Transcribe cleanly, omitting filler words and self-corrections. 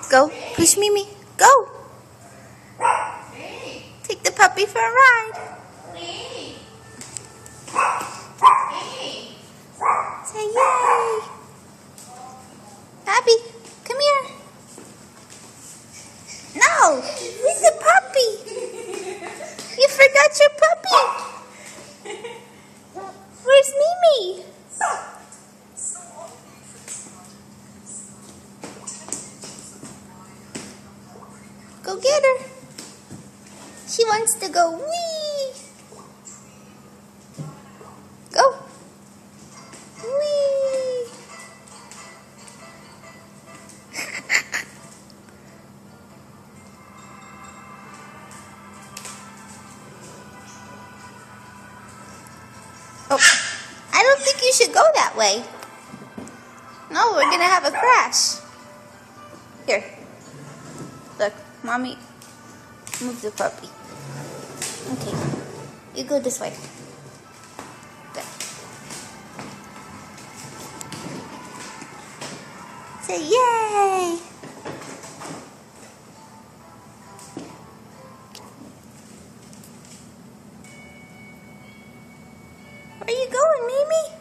Go. Push Mimi. Go. Take the puppy for a ride. Say yay. Abby, come here. No, where's the puppy? You forgot your puppy. Where's Mimi? Go get her. She wants to go wee. Go. Wee. Oh, I don't think you should go that way. No, we're gonna have a crash. Here. Look, Mommy, move the puppy. Okay, you go this way. Good. Say yay! Where are you going, Mimi?